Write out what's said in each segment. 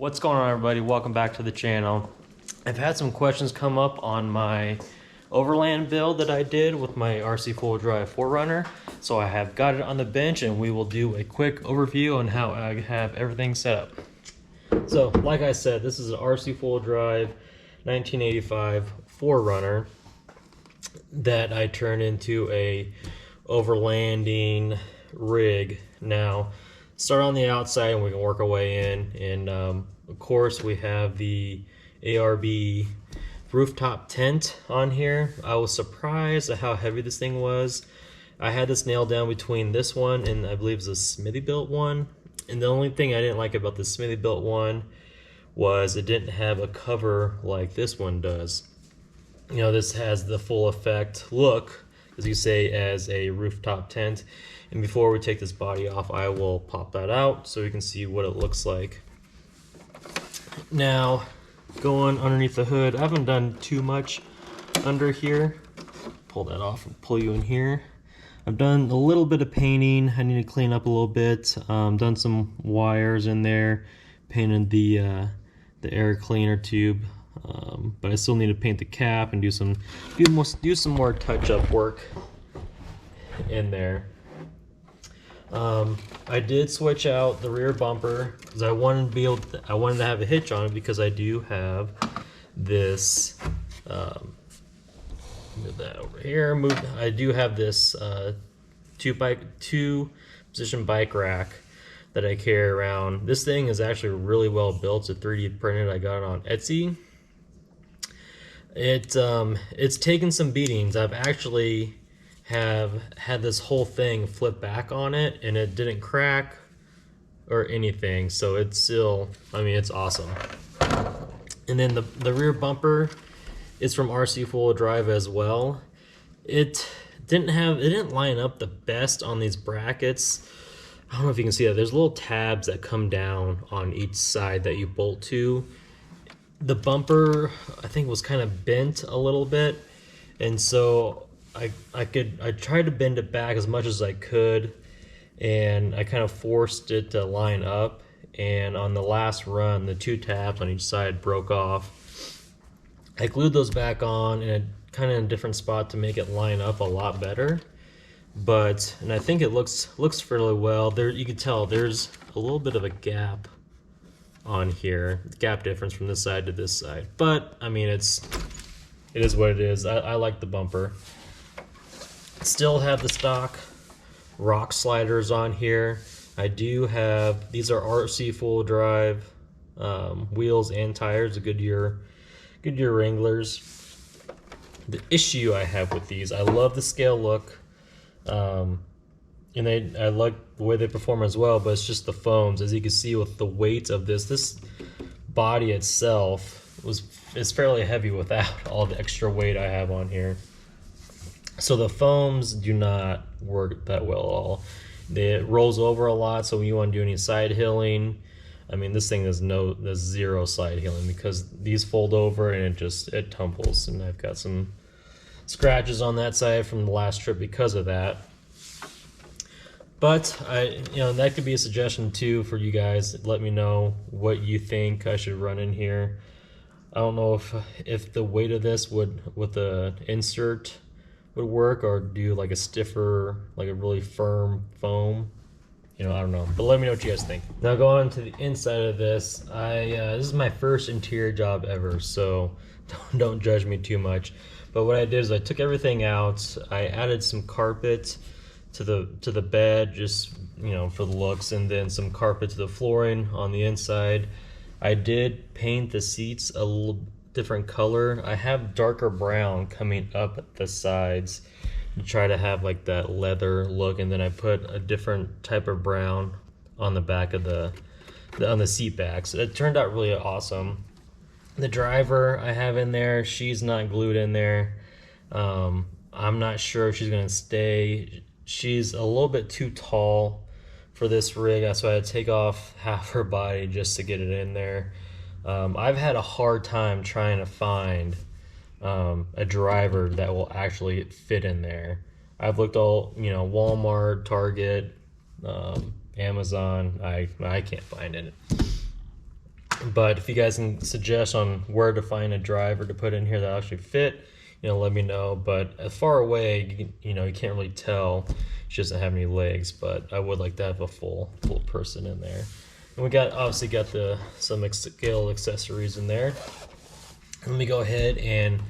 What's going on, everybody? Welcome back to the channel. I've had some questions come up on my Overland build that I did with my RC4WD 4Runner. So I have got it on the bench and we will do a quick overview on how I have everything set up. So like I said, this is an RC4WD 1985 4Runner that I turned into a overlanding rig. Now, start on the outside and we can work our way in. And of course we have the ARB rooftop tent on here. I was surprised at how heavy this thing was. I had this nailed down between this one and I believe it's a Smithy built one. And the only thing I didn't like about the Smithy built one was it didn't have a cover like this one does. You know, this has the full effect look, as you say, as a rooftop tent. And before we take this body off, I will pop that out so you can see what it looks like. Now, going underneath the hood, I haven't done too much under here. Pull that off and pull you in here. I've done a little bit of painting. I need to clean up a little bit. Done some wires in there, painted the air cleaner tube. But I still need to paint the cap and do some more touch-up work in there. I did switch out the rear bumper because I wanted to have a hitch on it because I do have this. Move that over here. I do have this two position bike rack that I carry around. This thing is actually really well built. It's a 3D printed. I got it on Etsy. It's taken some beatings. I've actually have had this whole thing flip back on it and it didn't crack or anything, so it's still, I mean, it's awesome. And then the rear bumper is from RC4WD as well. It didn't line up the best on these brackets. I don't know if you can see that. There's little tabs that come down on each side that you bolt to. The bumper, I think, was kind of bent a little bit, and so I tried to bend it back as much as I could, and I kind of forced it to line up. And on the last run, the two tabs on each side broke off. I glued those back on in kind of in a different spot to make it line up a lot better. And I think it looks fairly well. There, you can tell there's a little bit of a gap on here, gap difference from this side to this side. But I mean, it is what it is. I like the bumper. Still have the stock rock sliders on here. I do have, these are RC4WD wheels and tires, a Goodyear Wranglers. The issue I have with these, I love the scale look, and I like the way they perform as well, but it's just the foams. As you can see with the weight of this body itself is fairly heavy without all the extra weight I have on here. So the foams do not work that well at all. It rolls over a lot, so when you want to do any side hilling, I mean, this thing there's zero side hilling because these fold over and it tumbles, and I've got some scratches on that side from the last trip because of that. But that could be a suggestion too for you guys. Let me know what you think I should run in here. I don't know if the weight of this with the insert would work, or do like a stiffer, like a really firm foam. I don't know, but let me know what you guys think. Now going to the inside of this, this is my first interior job ever, so don't judge me too much. But what I did is I took everything out. I added some carpet to the bed, just for the looks, and then some carpet to the flooring on the inside. I did paint the seats a little different color. I have darker brown coming up at the sides to try to have like that leather look, and then I put a different type of brown on the back of on the seat backs. It turned out really awesome. The driver I have in there, she's not glued in there. I'm not sure if she's gonna stay. She's a little bit too tall for this rig, so I had to take off half her body just to get it in there. I've had a hard time trying to find a driver that will actually fit in there. I've looked all, Walmart, Target, Amazon. I can't find it. But if you guys can suggest on where to find a driver to put in here that actually fit, let me know. But as far away, you can't really tell. She doesn't have any legs, but I would like to have a full person in there. And we obviously got some scale accessories in there. Let me go ahead and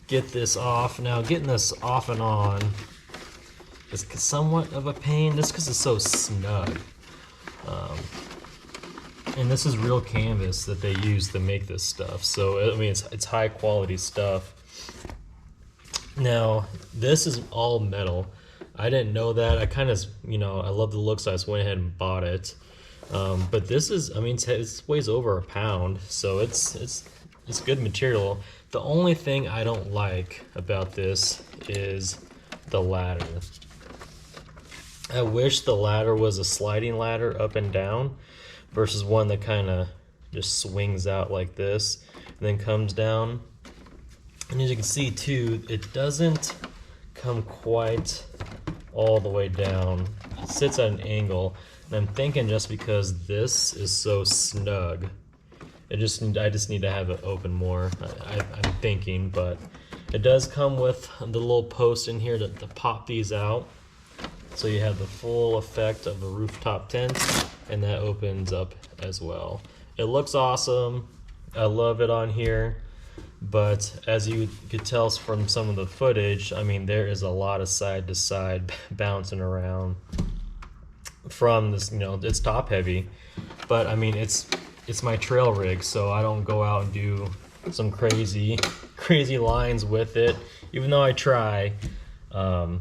get this off. Now, getting this off and on is somewhat of a pain, just because it's so snug. And this is real canvas that they use to make this stuff. So, I mean, it's high quality stuff. Now, this is all metal. I didn't know that. I kind of, I love the looks, so I just went ahead and bought it. But this is, I mean, it weighs over a pound, so it's good material. The only thing I don't like about this is the ladder. I wish the ladder was a sliding ladder up and down versus one that kind of just swings out like this and then comes down. And as you can see too, it doesn't come quite all the way down. It sits at an angle, and I'm thinking just because this is so snug, I just need to have it open more. I'm thinking, but it does come with the little post in here to pop these out, so you have the full effect of a rooftop tent, and that opens up as well. It looks awesome. I love it on here. But as you could tell from some of the footage, I mean, there is a lot of side to side bouncing around from this, it's top heavy. But I mean, it's my trail rig, so I don't go out and do some crazy lines with it. Even though I try, I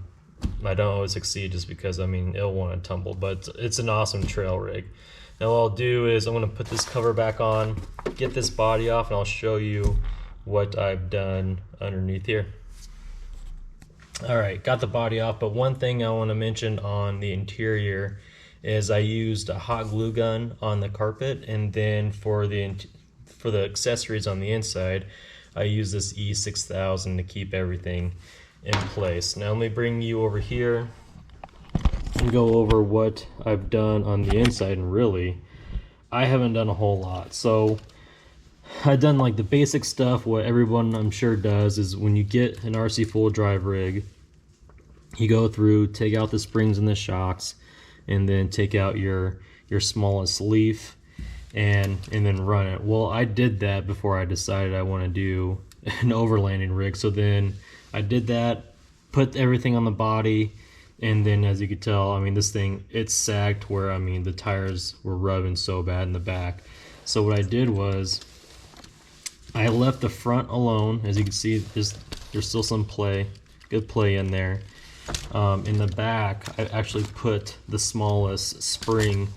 don't always succeed just because, I mean, it'll want to tumble. But it's an awesome trail rig. Now what I'll do is I'm going to put this cover back on, get this body off, and I'll show you what I've done underneath here. Alright, got the body off, but one thing I want to mention on the interior is I used a hot glue gun on the carpet, and then for the accessories on the inside, I use this E6000 to keep everything in place. Now let me bring you over here and go over what I've done on the inside, and really, I haven't done a whole lot. So I've done like the basic stuff. What everyone I'm sure does is when you get an RC full drive rig, you go through, take out the springs and the shocks, and then take out your smallest leaf and then run it. Well, I did that before I decided I want to do an overlanding rig. So then I did that, put everything on the body, and then as you could tell, I mean, this thing, it's sagged where, I mean, the tires were rubbing so bad in the back. So what I did was I left the front alone. As you can see, there's still some good play in there. In the back, I actually put the smallest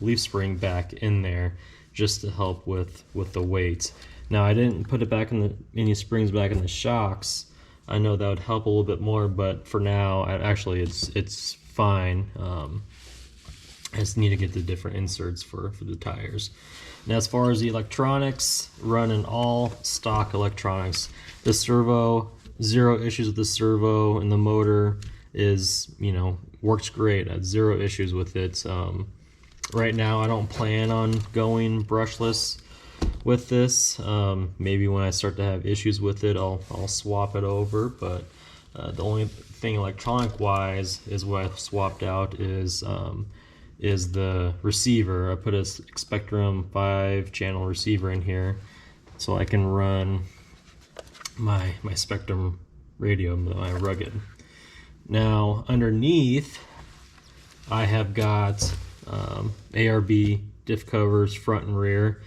leaf spring back in there just to help with the weight. Now I didn't put it back any springs back in the shocks. I know that would help a little bit more, but for now, it's fine. I just need to get the different inserts for the tires. Now as far as the electronics, running all stock electronics. The servo, 0 issues with the servo, and the motor is, works great. I had 0 issues with it. Right now I don't plan on going brushless with this. Maybe when I start to have issues with it, I'll swap it over, but the only thing electronic wise is what I swapped out is the receiver. I put a Spectrum 5-channel receiver in here so I can run my Spectrum radio, my rugged. Now underneath I have got ARB diff covers front and rear,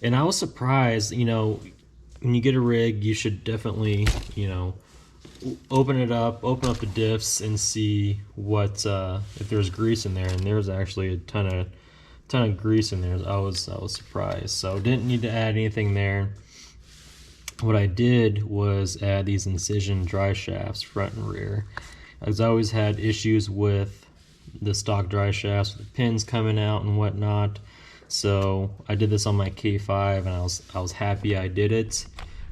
and I was surprised, when you get a rig, you should definitely, open up the diffs and see what if there's grease in there, and there's actually a ton of grease in there. I was surprised. So didn't need to add anything there. What I did was add these incision dry shafts front and rear. I've always had issues with the stock dry shafts with the pins coming out and whatnot. So I did this on my K5, and I was happy I did it,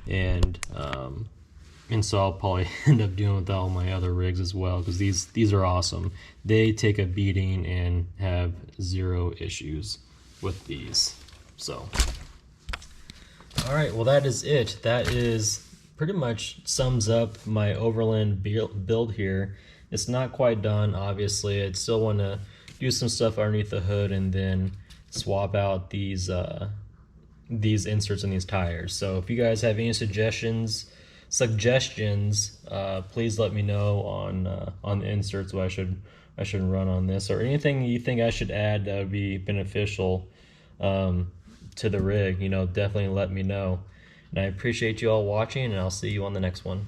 and so I'll probably end up doing with all my other rigs as well, because these are awesome. They take a beating and have 0 issues with these. So All right, well that is it. That is pretty much sums up my Overland build here. It's not quite done, obviously. I still want to do some stuff underneath the hood and then swap out these inserts in these tires. So if you guys have any suggestions, please let me know on the inserts what I should run on this, or anything you think I should add that would be beneficial to the rig. You know, definitely let me know. And I appreciate you all watching, and I'll see you on the next one.